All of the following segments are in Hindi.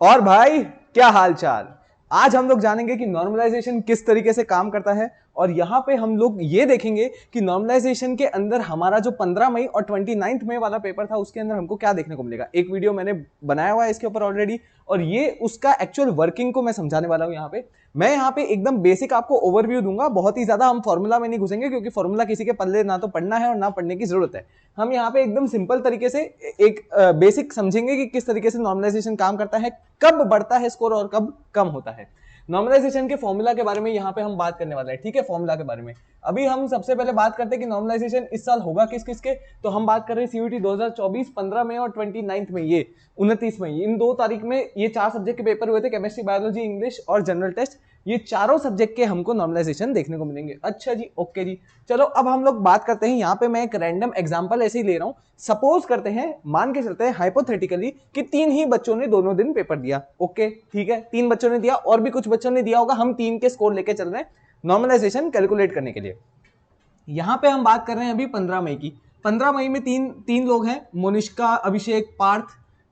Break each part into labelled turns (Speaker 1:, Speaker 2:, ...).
Speaker 1: और भाई क्या हाल चाल। आज हम लोग जानेंगे कि नॉर्मलाइजेशन किस तरीके से काम करता है और यहाँ पे हम लोग ये देखेंगे कि नॉर्मलाइजेशन के अंदर हमारा जो 15 मई और 29 मई वाला पेपर था उसके अंदर हमको क्या देखने को मिलेगा। एक वीडियो मैंने बनाया हुआ है इसके ऊपर ऑलरेडी और ये उसका एक्चुअल वर्किंग को मैं समझाने वाला हूँ। यहाँ पे मैं यहाँ पे एकदम बेसिक आपको ओवरव्यू दूंगा, बहुत ही ज्यादा हम फॉर्मूला में नहीं घुसेंगे क्योंकि फॉर्मूला किसी के पल्ले ना तो पढ़ना है और ना पढ़ने की जरूरत है। हम यहाँ पे एकदम सिंपल तरीके से एक बेसिक समझेंगे कि किस तरीके से नॉर्मलाइजेशन काम करता है, कब बढ़ता है स्कोर और कब कम होता है। नॉर्मलाइजेशन के फॉर्मूला के बारे में यहाँ पे हम बात करने वाले हैं, ठीक है। फॉर्मूला के बारे में अभी हम सबसे पहले बात करते हैं कि नॉर्मलाइजेशन इस साल होगा किस किस के। तो हम बात कर रहे हैं सीयूटी 2024 15 मई और 29 मई, ये 29 मई, इन 2 तारीख में ये 4 सब्जेक्ट के पेपर हुए थे, केमिस्ट्री, बायोलॉजी, इंग्लिश और जनरल टेस्ट। ये चारों सब्जेक्ट के हमको नॉर्मलाइजेशन देखने को मिलेंगे। अच्छा जी, ओके जी। चलो अब हम लोग बात करते हैं, यहाँ पे मैं एक रैंडम एग्जांपल ऐसे ही ले रहा हूँ। सपोज करते हैं, मान के चलते हैं हाइपोथेटिकली कि 3 ही बच्चों ने दोनों दिन पेपर दिया। ओके ठीक है, 3 बच्चों ने दिया और भी कुछ बच्चों ने दिया होगा। हम 3 के स्कोर लेके चल रहे हैं नॉर्मलाइजेशन कैलकुलेट करने के लिए। यहाँ पे हम बात कर रहे हैं अभी 15 मई की। 15 मई में तीन लोग हैं, मोनिष्का, अभिषेक, पार्थ,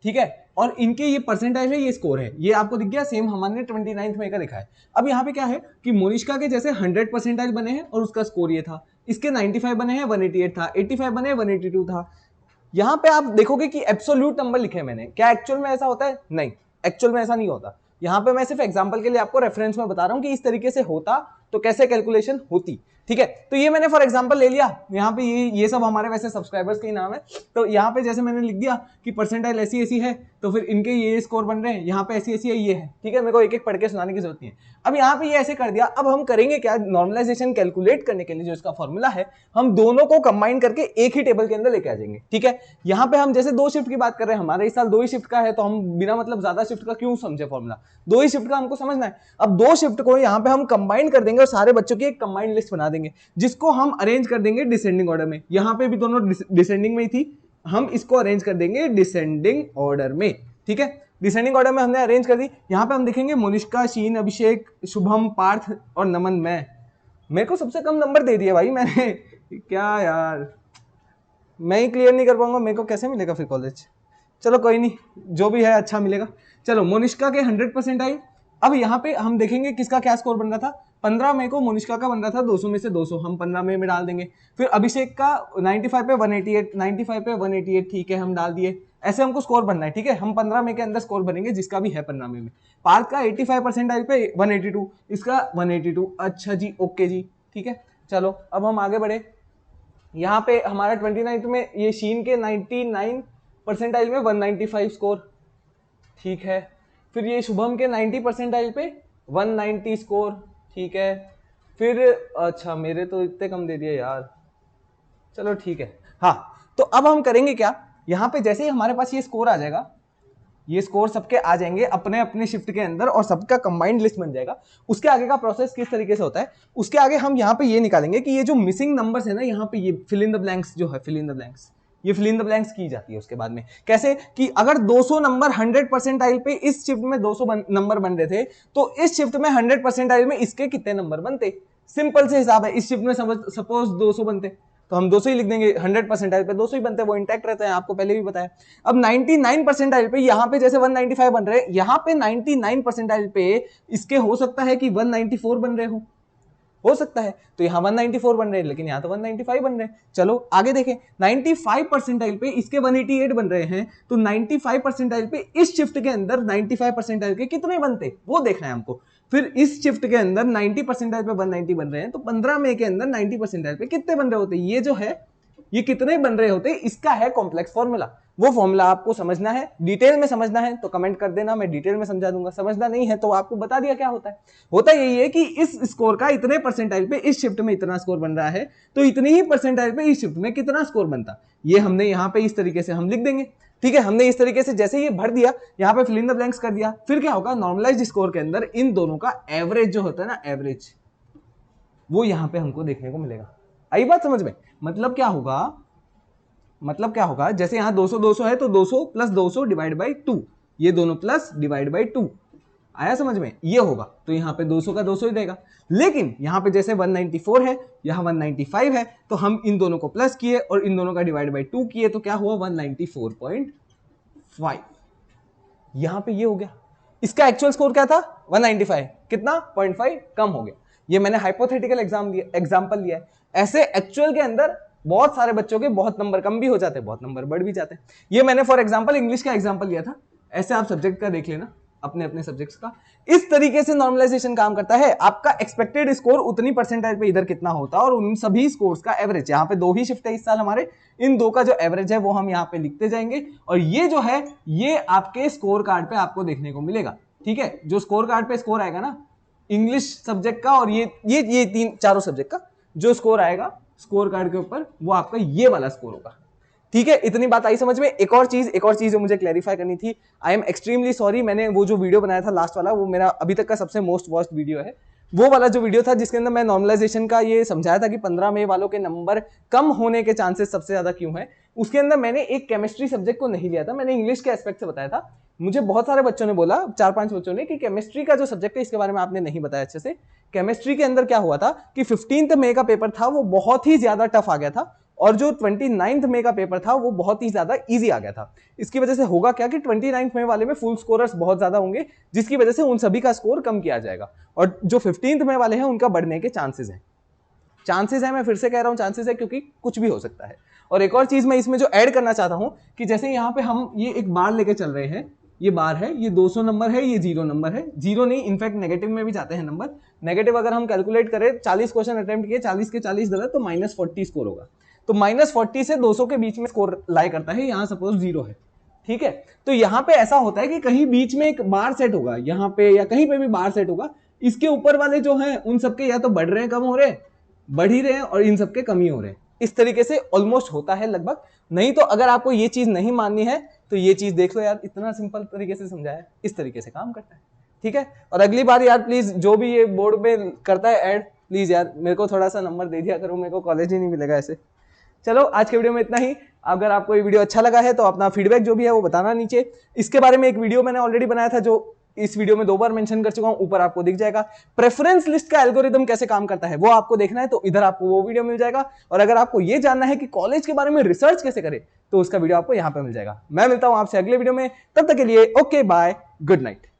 Speaker 1: ठीक है। और इनके ये परसेंटाइज है, ये स्कोर है, ये आपको दिख गया, सेम हमारे 29 मई का लिखा है। अब यहाँ पे क्या है कि मोनिष्का के जैसे 100 परसेंटाइज बने हैं और उसका स्कोर ये था, इसके 95 बने हैं, 188 था, 85 बने, 182 था। यहाँ पे आप देखोगे कि एब्सोल्यूट नंबर लिखे हैं मैंने, क्या एक्चुअल में ऐसा होता है? नहीं, एक्चुअल में ऐसा नहीं होता। यहाँ पे मैं सिर्फ एग्जांपल के लिए आपको रेफरेंस में बता रहा हूँ कि इस तरीके से होता तो कैसे कैलकुलेशन होती, ठीक है। तो ये मैंने फॉर एग्जांपल ले लिया। यहाँ पे ये सब हमारे वैसे सब्सक्राइबर्स के ही नाम है। तो यहाँ पे जैसे मैंने लिख दिया कि परसेंटाइल ऐसी ऐसी है, तो फिर इनके ये स्कोर बन रहे हैं, यहाँ पे ऐसी ऐसी है, ये है, ठीक है। मेरे को एक एक पढ़ के सुनाने की जरूरत नहीं है। अब यहाँ पे ये ऐसे कर दिया। अब हम करेंगे क्या, नॉर्मलाइजेशन कैलकुलेट करने के लिए जो इसका फॉर्मूला है, हम दोनों को कंबाइन करके एक ही टेबल के अंदर लेके आ जाएंगे, ठीक है। यहाँ पे हम जैसे 2 शिफ्ट की बात कर रहे हैं, हमारे इस साल 2 ही शिफ्ट का है, तो हम बिना मतलब ज्यादा शिफ्ट का क्यों समझे फॉर्मूला, 2 ही शिफ्ट का हमको समझना है। अब 2 शिफ्ट को यहाँ पे हम कंबाइन कर देंगे और सारे बच्चों की एक कंबाइंड लिस्ट बना देंगे, जिसको हम अरेंज कर देंगे डिसेंडिंग ऑर्डर में। यहाँ पे भी दोनों डिसेंडिंग में ही थी, हम इसको अरेंज कर देंगे डिसेंडिंग ऑर्डर में, ठीक है। डिसेंडिंग ऑर्डर में हमने अरेंज कर दी। यहाँ पे हम देखेंगे मोनिष्का, शीन, अभिषेक, शुभम, पार्थ और नमन। मेरे को सबसे कम नंबर दे दिए भाई मैंने क्या यार, मैं ही क्लियर नहीं कर पाऊंगा, मेरे को कैसे मिलेगा फिर कॉलेज। चलो कोई नहीं, जो भी है अच्छा मिलेगा। चलो मोनिष्का के 100% आई। अब यहाँ पे हम देखेंगे किसका क्या स्कोर बन रहा था। 15 मई को मोनिष्का का बन रहा था 200 में से 200, हम 15 मई में डाल देंगे। फिर अभिषेक का 95 पे 188, 95 पे 188, ठीक है, हम डाल दिए। ऐसे हमको स्कोर बनना है, ठीक है। हम 15 मई के अंदर स्कोर बनेंगे जिसका भी है 15 मई में। पार्थ का 85% पे 182, इसका 182। अच्छा जी, ओके जी, ठीक है। चलो अब हम आगे बढ़े। यहाँ पे हमारा 29 में ये शीन के 99 परसेंटाइल में 195 स्कोर, ठीक है। फिर ये शुभम के 90 परसेंटाइल पे 190 स्कोर, ठीक है। फिर अच्छा मेरे तो इतने कम दे दिए यार, चलो ठीक है। हाँ, तो अब हम करेंगे क्या, यहाँ पे जैसे ही हमारे पास ये स्कोर आ जाएगा, ये स्कोर सबके आ जाएंगे अपने अपने शिफ्ट के अंदर और सबका कंबाइंड लिस्ट बन जाएगा। उसके आगे का प्रोसेस किस तरीके से होता है, उसके आगे हम यहाँ पे ये निकालेंगे कि ये जो मिसिंग नंबर्स है ना, यहाँ पे ये फिल इन द ब्लैंक्स जो है, फिल इन द ब्लैंक्स, ये फिल इन द ब्लैंक्स की जाती है उसके बाद में। कैसे कि अगर 200 नंबर 100 परसेंटाइल पे इस शिफ्ट में 200 नंबर बन रहे थे, तो इस शिफ्ट में 100 परसेंटाइल में इसके कितने नंबर बनते। सिंपल से हिसाब है। इस शिफ्ट में सपोज 200 बनते तो हम 200 ही लिख देंगे, 100 परसेंटाइल पे 200 ही बनते हैं, वो इंटैक्ट रहता है, आपको पहले भी बताया। अब 99 परसेंटाइल पे यहाँ पे जैसे 195 बन रहे हैं, यहाँ पे 99 परसेंटाइल पे इसके हो सकता है कि 194 बन रहे हो सकता है। तो यहाँ 194 बन रहे हैं, लेकिन यहाँ तो 195 बन रहे हैं। चलो आगे देखें, 95 परसेंटाइल पे इसके 188 बन रहे हैं, तो 95 परसेंटाइल पे इस शिफ्ट के अंदर 95 परसेंटाइल के कितने बनते वो देखना है हमको। फिर इस शिफ्ट के अंदर 90 परसेंटाइल पे 190 बन रहे हैं, तो 15 मई के अंदर 90 परसेंटाइल पे कितने बन रहे होते, ये जो है ये कितने बन रहे होते, इसका है कॉम्प्लेक्स फॉर्मूला। वो फॉर्मूला आपको समझना है, डिटेल में समझना है तो कमेंट कर देना, मैं डिटेल में समझा दूंगा। समझना नहीं है तो आपको बता दिया क्या होता है। होता यही है कि इस स्कोर का इतने परसेंटाइल पे इस शिफ्ट में इतना स्कोर बन रहा है, तो इतनी ही परसेंटाइल पे इस शिफ्ट में कितना स्कोर बनता, ये हमने यहाँ पे इस तरीके से हम लिख देंगे, ठीक है। हमने इस तरीके से जैसे ये भर दिया, यहाँ पे फिल इन द ब्लैंक्स कर दिया। फिर क्या होगा, नॉर्मलाइज्ड स्कोर के अंदर इन दोनों का एवरेज जो होता है ना, एवरेज, वो यहाँ पे हमको देखने को मिलेगा। आई बात समझ में? मतलब क्या होगा, जैसे यहाँ 200 200 है, तो 200 प्लस 200 डिवाइड बाई 2, ये दोनों प्लस डिवाइड बाई 2, आया समझ में? ये होगा, तो यहाँ पे 200 का 200 ही रहेगा। लेकिन यहाँ पे जैसे 194 है, यहाँ 195 है, तो हम इन दोनों को प्लस किए और इन दोनों का डिवाइड बाई 2 किए, तो क्या हुआ 194.5, यहाँ पे ये हो गया। इसका एक्चुअल स्कोर क्या था 195, कितना 0.5 कम हो गया। ये मैंने हाइपोथेटिकल एग्जांपल लिया है। ऐसे एक्चुअल के अंदर बहुत सारे बच्चों के बहुत नंबर कम भी हो जाते हैं, बहुत नंबर बढ़ भी जाते हैं। ये मैंने फॉर एग्जांपल इंग्लिश का एग्जांपल लिया था, ऐसे आप सब्जेक्ट का देख लेना, अपने अपने सब्जेक्ट्स का। इस तरीके से नॉर्मलाइजेशन काम करता है। आपका एक्सपेक्टेड स्कोर उतनी परसेंटाइल पे इधर कितना होता है और उन सभी स्कोर्स का एवरेज, यहाँ पे 2 ही शिफ्ट है इस साल हमारे, इन 2 का जो एवरेज है वो हम यहाँ पे लिखते जाएंगे और ये जो है ये आपके स्कोर कार्ड पे आपको देखने को मिलेगा। ठीक है, जो स्कोर कार्ड पे स्कोर आएगा ना इंग्लिश सब्जेक्ट का और ये 3-4 सब्जेक्ट का जो स्कोर आएगा स्कोर कार्ड के ऊपर, वो आपका ये वाला स्कोर होगा। ठीक है, इतनी बात आई समझ में। एक और चीज जो मुझे क्लैरिफाई करनी थी, आई एम एक्सट्रीमली सॉरी, मैंने वो जो वीडियो बनाया था लास्ट वाला, वो मेरा अभी तक का सबसे मोस्ट वॉच्ड वीडियो है। वो वाला जो वीडियो था जिसके अंदर मैं नॉर्मलाइजेशन का ये समझाया था कि 15 मई वालों के नंबर कम होने के चांसेस सबसे ज्यादा क्यों है, उसके अंदर मैंने एक केमिस्ट्री सब्जेक्ट को नहीं लिया था, मैंने इंग्लिश के एस्पेक्ट से बताया था। मुझे बहुत सारे बच्चों ने बोला, 4-5 बच्चों ने, कि केमिस्ट्री का जो सब्जेक्ट है इसके बारे में आपने नहीं बताया अच्छे से। केमिस्ट्री के अंदर क्या हुआ था कि 15 मई का पेपर था वो बहुत ही ज्यादा टफ आ गया था और जो 29 मई का पेपर था वो बहुत ही ज्यादा इजी आ गया था। इसकी वजह से होगा क्या कि 29 मई वाले में फुल स्कोरर्स बहुत ज्यादा होंगे, जिसकी वजह से उन सभी का स्कोर कम किया जाएगा और जो 15 मई वाले हैं उनका बढ़ने के चांसेस हैं। मैं फिर से कह रहा हूं चांसेस है, क्योंकि कुछ भी हो सकता है। और एक और चीज मैं इसमें जो ऐड करना चाहता हूं कि जैसे यहाँ पे हम ये एक बार लेके चल रहे हैं, ये बार है, ये 200 नंबर है, ये 0 नंबर है, 0 नहीं, इनफैक्ट नेगेटिव में भी जाते हैं नंबर। नेगेटिव अगर हम कैलकुलेट करें, 40 क्वेश्चन अटेम्प्ट किए, 40 के 40 गलत, तो -40 स्कोर होगा। तो -40 से 200 के बीच में स्कोर लाई करता है, यहाँ सपोज 0 है। ठीक है, तो यहाँ पे ऐसा होता है कि कहीं बीच में एक बार सेट होगा, यहाँ पे या कहीं पे भी बार सेट होगा, इसके ऊपर वाले जो हैं उन सबके या तो बढ़ रहे हैं, कम हो रहे हैं, बढ़ ही रहे हैं, और इन सबके कम ही हो रहे हैं। इस तरीके से ऑलमोस्ट होता है लगभग। नहीं तो अगर आपको ये चीज नहीं माननी है तो ये चीज देख लो यार, इतना सिंपल तरीके से समझाया है, इस तरीके से काम करता है। ठीक है, और अगली बार यार प्लीज जो भी ये बोर्ड पे करता है ऐड, प्लीज यार मेरे को थोड़ा सा नंबर दे दिया करो, मेरे को कॉलेज ही नहीं मिलेगा ऐसे। चलो आज के वीडियो में इतना ही। अगर आपको ये वीडियो अच्छा लगा है तो अपना फीडबैक जो भी है वो बताना नीचे। इसके बारे में एक वीडियो मैंने ऑलरेडी बनाया था जो इस वीडियो में 2 बार मेंशन कर चुका हूं, ऊपर आपको दिख जाएगा। प्रेफरेंस लिस्ट का एल्गोरिदम कैसे काम करता है वो आपको देखना है तो इधर आपको वो वीडियो मिल जाएगा। और अगर आपको ये जानना है कि कॉलेज के बारे में रिसर्च कैसे करें तो उसका वीडियो आपको यहां पे मिल जाएगा। मैं मिलता हूं आपसे अगले वीडियो में, तब तक के लिए ओके बाय, गुड नाइट।